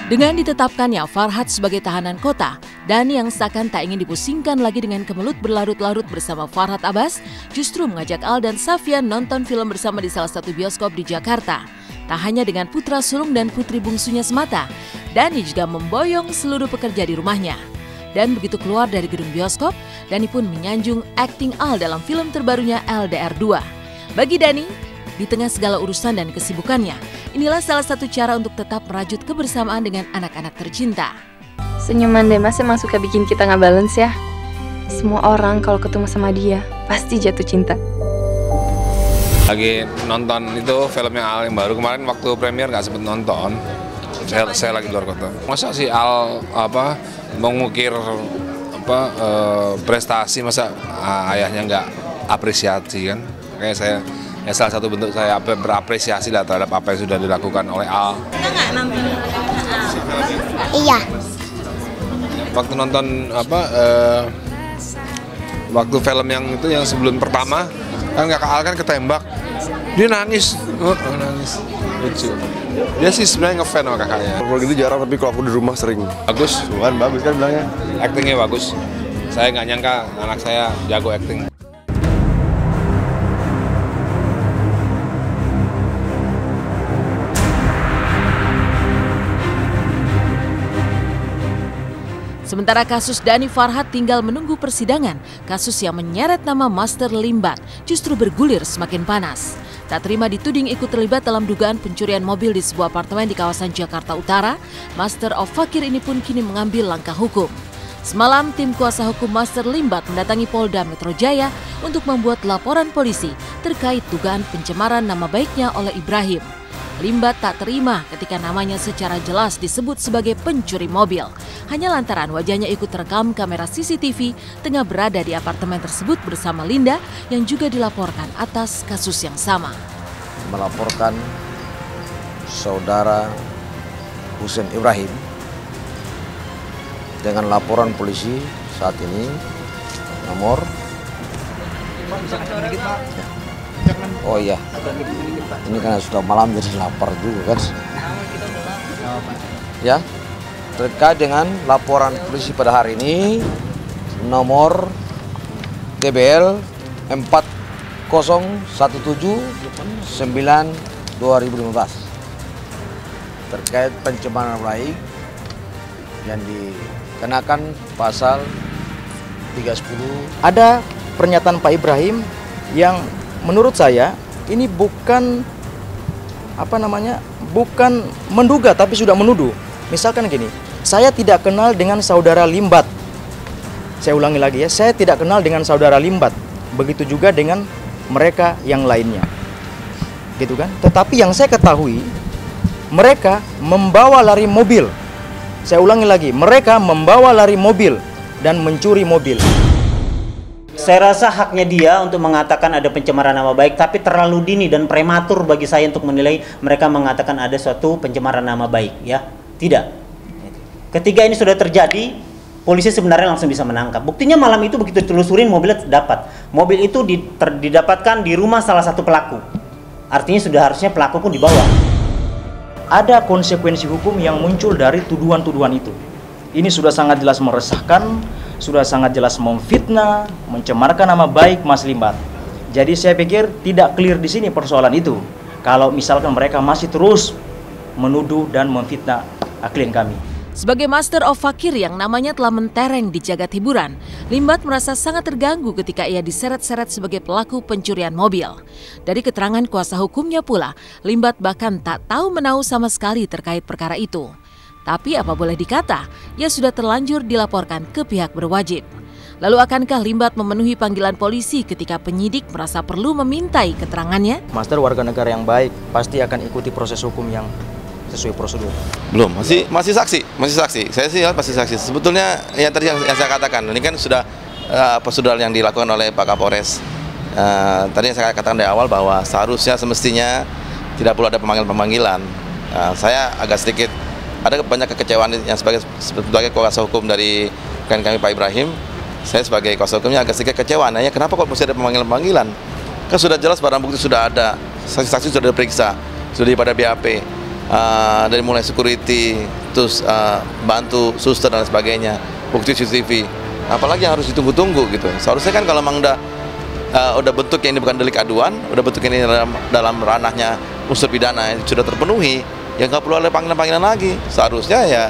Dengan ditetapkannya Farhad sebagai tahanan kota, Dhani yang seakan tak ingin dipusingkan lagi dengan kemelut berlarut-larut bersama Farhad Abbas, justru mengajak Al dan Safian nonton film bersama di salah satu bioskop di Jakarta. Tak hanya dengan putra sulung dan putri bungsunya semata, Dhani juga memboyong seluruh pekerja di rumahnya. Dan begitu keluar dari gedung bioskop, Dhani pun menyanjung akting Al dalam film terbarunya LDR 2. Bagi Dhani, di tengah segala urusan dan kesibukannya, inilah salah satu cara untuk tetap merajut kebersamaan dengan anak-anak tercinta. Senyuman Demas emang suka bikin kita nggak balance ya. Semua orang kalau ketemu sama dia, pasti jatuh cinta. Lagi nonton itu filmnya Al yang baru, kemarin waktu premier nggak sempet nonton. Saya lagi luar kota. Masa sih Al mengukir prestasi, masa ayahnya nggak apresiasi kan? Kayak saya, ya salah satu bentuk saya berapresiasi lah terhadap apa yang sudah dilakukan oleh Al. Nggak nonton? Iya. Waktu nonton waktu film yang itu yang sebelum pertama kan kakak Al kan ketembak, dia nangis, nangis lucu. Dia sih sebenarnya ngefan sama kakaknya. Kalau gitu jarang, tapi kalau aku di rumah sering. Bagus, Tuhan bagus kan bilangnya. Aktingnya bagus. Saya nggak nyangka anak saya jago akting. Sementara kasus Dhani Farhad tinggal menunggu persidangan, kasus yang menyeret nama Master Limbat justru bergulir semakin panas. Tak terima dituding ikut terlibat dalam dugaan pencurian mobil di sebuah apartemen di kawasan Jakarta Utara, Master of Fakir ini pun kini mengambil langkah hukum. Semalam, tim kuasa hukum Master Limbat mendatangi Polda Metro Jaya untuk membuat laporan polisi terkait dugaan pencemaran nama baiknya oleh Ibrahim. Limbat tak terima ketika namanya secara jelas disebut sebagai pencuri mobil, hanya lantaran wajahnya ikut terekam kamera CCTV tengah berada di apartemen tersebut bersama Linda yang juga dilaporkan atas kasus yang sama. Melaporkan saudara Husein Ibrahim dengan laporan polisi saat ini nomor oh iya, ini karena sudah malam jadi lapar juga kan. Ya, terkait dengan laporan polisi pada hari ini nomor TBL 4017/9/2015 terkait pencemaran nama baik yang dikenakan pasal 310. Ada pernyataan Pak Ibrahim yang menurut saya ini bukan bukan menduga tapi sudah menuduh. Misalkan gini, saya tidak kenal dengan saudara Limbat. Saya ulangi lagi ya, saya tidak kenal dengan saudara Limbat. Begitu juga dengan mereka yang lainnya. Gitu kan? Tetapi yang saya ketahui, mereka membawa lari mobil. Saya ulangi lagi, mereka membawa lari mobil dan mencuri mobil. Saya rasa haknya dia untuk mengatakan ada pencemaran nama baik, tapi terlalu dini dan prematur bagi saya untuk menilai mereka mengatakan ada suatu pencemaran nama baik, ya. Tidak. Ketika ini sudah terjadi, polisi sebenarnya langsung bisa menangkap. Buktinya malam itu begitu ditelusurin mobilnya dapat. Mobil itu didapatkan di rumah salah satu pelaku. Artinya sudah harusnya pelaku pun dibawa. Ada konsekuensi hukum yang muncul dari tuduhan-tuduhan itu. Ini sudah sangat jelas meresahkan, sudah sangat jelas memfitnah, mencemarkan nama baik Mas Limbat. Jadi saya pikir tidak clear di sini persoalan itu. Kalau misalkan mereka masih terus menuduh dan memfitnah klien kami. Sebagai Master of Fakir yang namanya telah mentereng di jagat hiburan, Limbat merasa sangat terganggu ketika ia diseret-seret sebagai pelaku pencurian mobil. Dari keterangan kuasa hukumnya pula, Limbat bahkan tak tahu menahu sama sekali terkait perkara itu. Tapi apa boleh dikata, ia sudah terlanjur dilaporkan ke pihak berwajib. Lalu akankah Limbat memenuhi panggilan polisi ketika penyidik merasa perlu memintai keterangannya? Master warga negara yang baik pasti akan ikuti proses hukum yang sesuai prosedur. Belum, masih saksi. Saya sih masih saksi. Sebetulnya yang tadi yang saya katakan, ini kan sudah prosedur yang dilakukan oleh Pak Kapolres. Tadi yang saya katakan dari awal bahwa seharusnya semestinya tidak perlu ada pemanggilan. Saya agak sedikit ada banyak kekecewaan yang sebagai kuasa hukum dari klien kami Pak Ibrahim. Saya sebagai kuasa hukumnya agak sedikit kecewa. Nanya kenapa kok mesti ada pemanggilan? Kan sudah jelas barang bukti sudah ada, saksi-saksi sudah diperiksa, sudah pada BAP. dari mulai security, terus bantu suster dan sebagainya, bukti CCTV. Apalagi yang harus ditunggu-tunggu gitu. Seharusnya kan kalau memang udah bentuknya ini bukan delik aduan, udah bentuknya ini dalam ranahnya unsur pidana yang sudah terpenuhi, ya nggak perlu ada panggilan-panggilan lagi. Seharusnya ya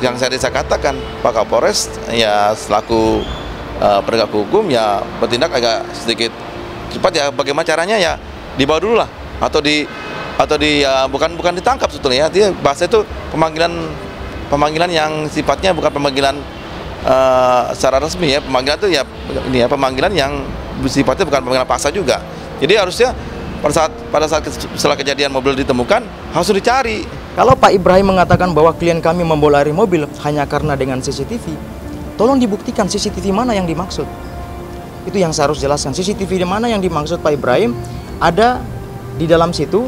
yang saya katakan, Pak Kapolres ya selaku penegak hukum ya bertindak agak sedikit cepat ya. Bagaimana caranya ya dibawa dulu lah, atau ya, bukan ditangkap sebetulnya ya. Dia bahasa itu pemanggilan yang sifatnya bukan pemanggilan secara resmi ya. Pemanggilan itu ya ini ya, pemanggilan yang sifatnya bukan pemanggilan paksa juga. Jadi harusnya pada saat setelah kejadian mobil ditemukan harus dicari. Kalau Pak Ibrahim mengatakan bahwa klien kami membolari mobil hanya karena dengan CCTV, tolong dibuktikan CCTV mana yang dimaksud. Itu yang saya harus jelaskan. CCTV di mana yang dimaksud Pak Ibrahim, ada di dalam situ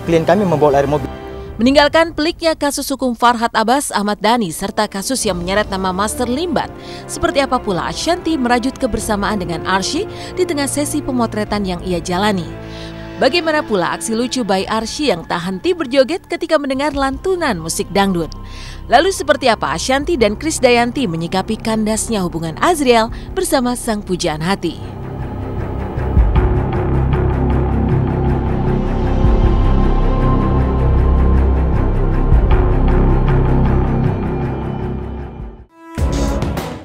klien kami membolari mobil. Meninggalkan peliknya kasus hukum Farhad Abbas, Ahmad Dhani, serta kasus yang menyeret nama Master Limbat, seperti apa pula Ashanty merajut kebersamaan dengan Arsy di tengah sesi pemotretan yang ia jalani. Bagaimana pula aksi lucu Bayi Arsy yang tak henti berjoget ketika mendengar lantunan musik dangdut. Lalu seperti apa Ashanty dan Krisdayanti menyikapi kandasnya hubungan Azriel bersama sang pujaan hati.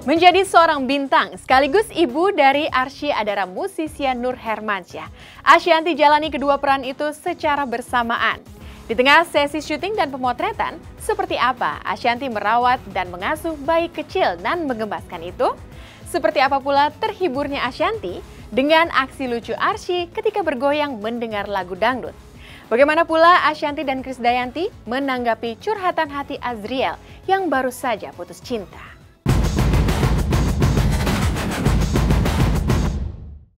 Menjadi seorang bintang sekaligus ibu dari arsy-adara musisian Nur Hermansyah, Ashanty jalani kedua peran itu secara bersamaan. Di tengah sesi syuting dan pemotretan, seperti apa Ashanty merawat dan mengasuh bayi kecil dan menggemaskan itu? Seperti apa pula terhiburnya Ashanty dengan aksi lucu Arsy ketika bergoyang mendengar lagu dangdut? Bagaimana pula Ashanty dan Krisdayanti menanggapi curhatan hati Azriel yang baru saja putus cinta?